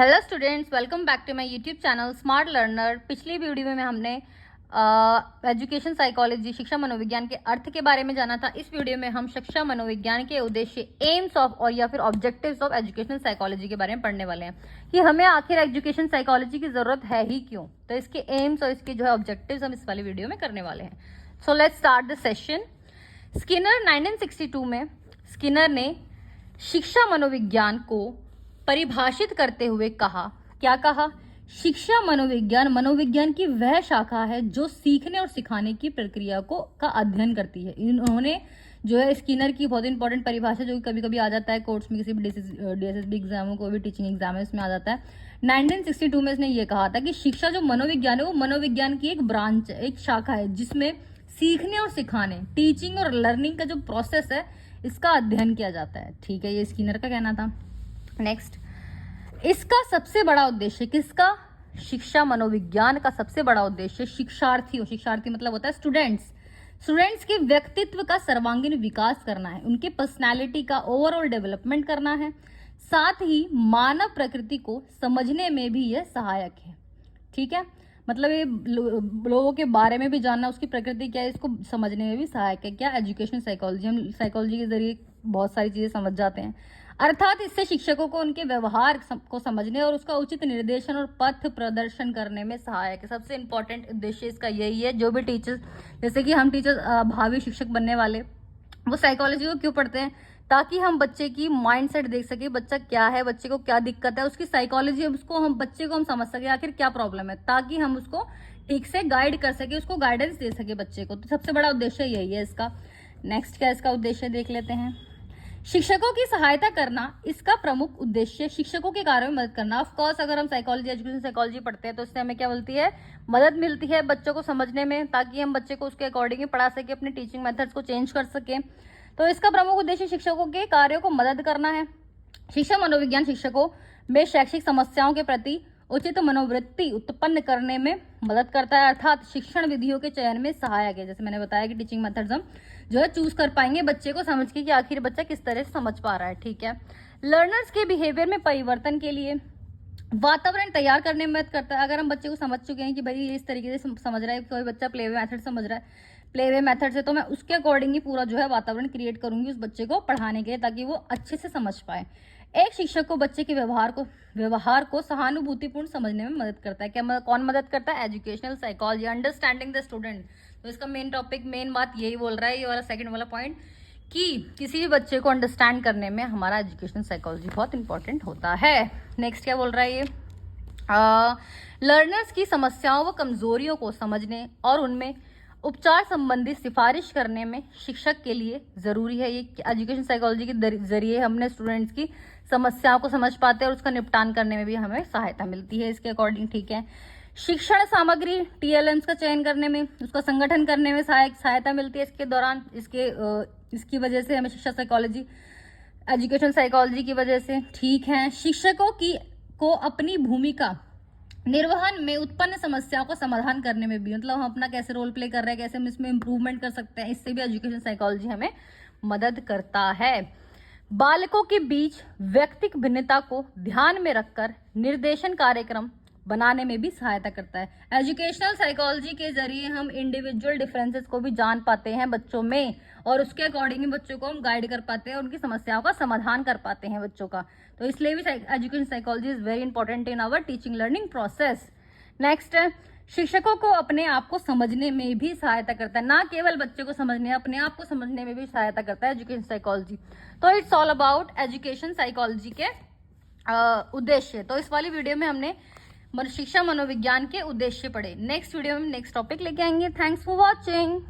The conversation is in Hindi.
Hello students, welcome back to my YouTube channel smart learner. पिछली वीडियो में हमने एजुकेशन साइकोलॉजी शिक्षा मनोविज्ञान के अर्थ के बारे में जाना था। इस वीडियो में हम शिक्षा मनोविज्ञान के उद्देश्य एम्स ऑफ और या फिर ऑब्जेक्टिव्स ऑफ एजुकेशन साइकोलॉजी के बारे में पढ़ने वाले हैं कि हमें आखिर एजुकेशन साइकोलॉजी की जरूरत है ही क्यों। तो इसके एम्स और इसके जो है ऑब्जेक्टिव्स हम इस वाली वीडियो में करने वाले हैं। So let's start the session. Skinner 1962 में स्किनर ने शिक्षा मनोविज्ञान को परिभाषित करते हुए कहा, क्या कहा? शिक्षा मनोविज्ञान मनोविज्ञान की वह शाखा है जो सीखने और सिखाने की प्रक्रिया का अध्ययन करती है। इन्होंने जो है स्किनर की बहुत इंपॉर्टेंट परिभाषा जो कभी कभी आ जाता है कोर्ट्स में, किसी भी डीएसएसबी एग्जाम में, कोई भी टीचिंग एग्जाम है उसमें आ जाता है। 1962 में इसने ये कहा था कि शिक्षा जो मनोविज्ञान है वो मनोविज्ञान की एक ब्रांच, एक शाखा है जिसमें सीखने और सिखाने, टीचिंग और लर्निंग का जो प्रोसेस है इसका अध्ययन किया जाता है। ठीक है, ये स्किनर का कहना था। नेक्स्ट, इसका सबसे बड़ा उद्देश्य किसका? शिक्षा मनोविज्ञान का सबसे बड़ा उद्देश्य शिक्षार्थियों, शिक्षार्थी मतलब होता है स्टूडेंट्स के व्यक्तित्व का सर्वांगीण विकास करना है, उनके पर्सनालिटी का ओवरऑल डेवलपमेंट करना है, साथ ही मानव प्रकृति को समझने में भी यह सहायक है। ठीक है, मतलब ये लोगों के बारे में भी जानना, उसकी प्रकृति क्या है, इसको समझने में भी सहायक है। क्या? Education psychology. हम साइकोलॉजी के जरिए बहुत सारी चीजें समझ जाते हैं, अर्थात इससे शिक्षकों को उनके व्यवहार को समझने और उसका उचित निर्देशन और पथ प्रदर्शन करने में सहायक है। सबसे इंपॉर्टेंट उद्देश्य इसका यही है। जो भी टीचर्स, जैसे कि हम टीचर्स भावी शिक्षक बनने वाले, वो साइकोलॉजी को क्यों पढ़ते हैं? ताकि हम बच्चे की माइंडसेट देख सके, बच्चा क्या है, बच्चे को क्या दिक्कत है, उसकी साइकोलॉजी, उसको हम बच्चे को हम समझ सके आखिर क्या प्रॉब्लम है, ताकि हम उसको ठीक से गाइड कर सके, उसको गाइडेंस दे सके बच्चे को। तो सबसे बड़ा उद्देश्य यही है इसका। नेक्स्ट क्या इसका उद्देश्य देख लेते हैं। शिक्षकों की सहायता करना इसका प्रमुख उद्देश्य, शिक्षकों के कार्यों में मदद करना। ऑफ कोर्स अगर हम साइकोलॉजी, एजुकेशन साइकोलॉजी पढ़ते हैं तो इससे हमें क्या मिलती है? मदद मिलती है बच्चों को समझने में, ताकि हम बच्चे को उसके अकॉर्डिंग ही पढ़ा सके, अपने टीचिंग मेथड्स को चेंज कर सके। तो इसका प्रमुख उद्देश्य शिक्षकों के कार्यों को मदद करना है। शिक्षा मनोविज्ञान शिक्षकों में शैक्षिक समस्याओं के प्रति उचित मनोवृत्ति उत्पन्न करने में मदद करता है, अर्थात शिक्षण विधियों के चयन में सहायक है। जैसे मैंने बताया कि टीचिंग मेथड्स हम जो है चूज कर पाएंगे बच्चे को समझ के कि आखिर बच्चा किस तरह से समझ पा रहा है। ठीक है, लर्नर्स के बिहेवियर में परिवर्तन के लिए वातावरण तैयार करने में मदद करता है। अगर हम बच्चे को समझ चुके हैं कि भाई ये इस तरीके से समझ रहा है, कोई बच्चा प्लेवे मेथड समझ रहा है, प्लेवे मेथड से, तो मैं उसके अकॉर्डिंग ही पूरा जो है वातावरण क्रिएट करूंगी उस बच्चे को पढ़ाने के लिए, ताकि वो अच्छे से समझ पाए। एक शिक्षक को बच्चे के व्यवहार को सहानुभूतिपूर्ण समझने में मदद करता है। क्या कौन मदद करता है? Educational psychology, understanding the student. तो इसका मेन टॉपिक, मेन बात यही बोल रहा है ये वाला सेकंड वाला पॉइंट, कि किसी भी बच्चे को अंडरस्टैंड करने में हमारा एजुकेशन साइकोलॉजी बहुत इंपॉर्टेंट होता है। नेक्स्ट क्या बोल रहा है ये? लर्नर्स की समस्याओं व कमजोरियों को समझने और उनमें उपचार संबंधी सिफारिश करने में शिक्षक के लिए जरूरी है। ये एजुकेशन साइकोलॉजी के जरिए हमने स्टूडेंट्स की समस्याओं को समझ पाते हैं और उसका निपटान करने में भी हमें सहायता मिलती है इसके अकॉर्डिंग। ठीक है, शिक्षण सामग्री टीएलएम्स का चयन करने में, उसका संगठन करने में सहायता मिलती है इसके दौरान। इसकी वजह से हमें शिक्षा साइकोलॉजी, एजुकेशन साइकोलॉजी की वजह से। ठीक है, शिक्षकों को अपनी भूमिका निर्वहन में उत्पन्न समस्याओं का समाधान करने में भी, मतलब हम अपना कैसे रोल प्ले कर रहे हैं, कैसे हम इसमें इंप्रूवमेंट कर सकते हैं, इससे भी एजुकेशन साइकोलॉजी हमें मदद करता है। बालकों के बीच व्यक्तिक भिन्नता को ध्यान में रखकर निर्देशन कार्यक्रम बनाने में भी सहायता करता है। एजुकेशनल साइकोलॉजी के जरिए हम इंडिविजुअल डिफरेंसेस को भी जान पाते हैं बच्चों में, और उसके अकॉर्डिंग बच्चों को हम गाइड कर पाते हैं, उनकी समस्याओं का समाधान कर पाते हैं बच्चों का। तो इसलिए भी education psychology is very important in our teaching learning process. Next, शिक्षकों को अपने आप को समझने में भी सहायता करता है, ना केवल बच्चे को समझने, अपने आप को समझने में भी सहायता करता है एजुकेशन साइकोलॉजी। तो it's all about education psychology के उद्देश्य। तो इस वाली वीडियो में हमने शिक्षा मनोविज्ञान के उद्देश्य पढ़े। नेक्स्ट वीडियो में नेक्स्ट टॉपिक लेके आएंगे। Thanks for watching.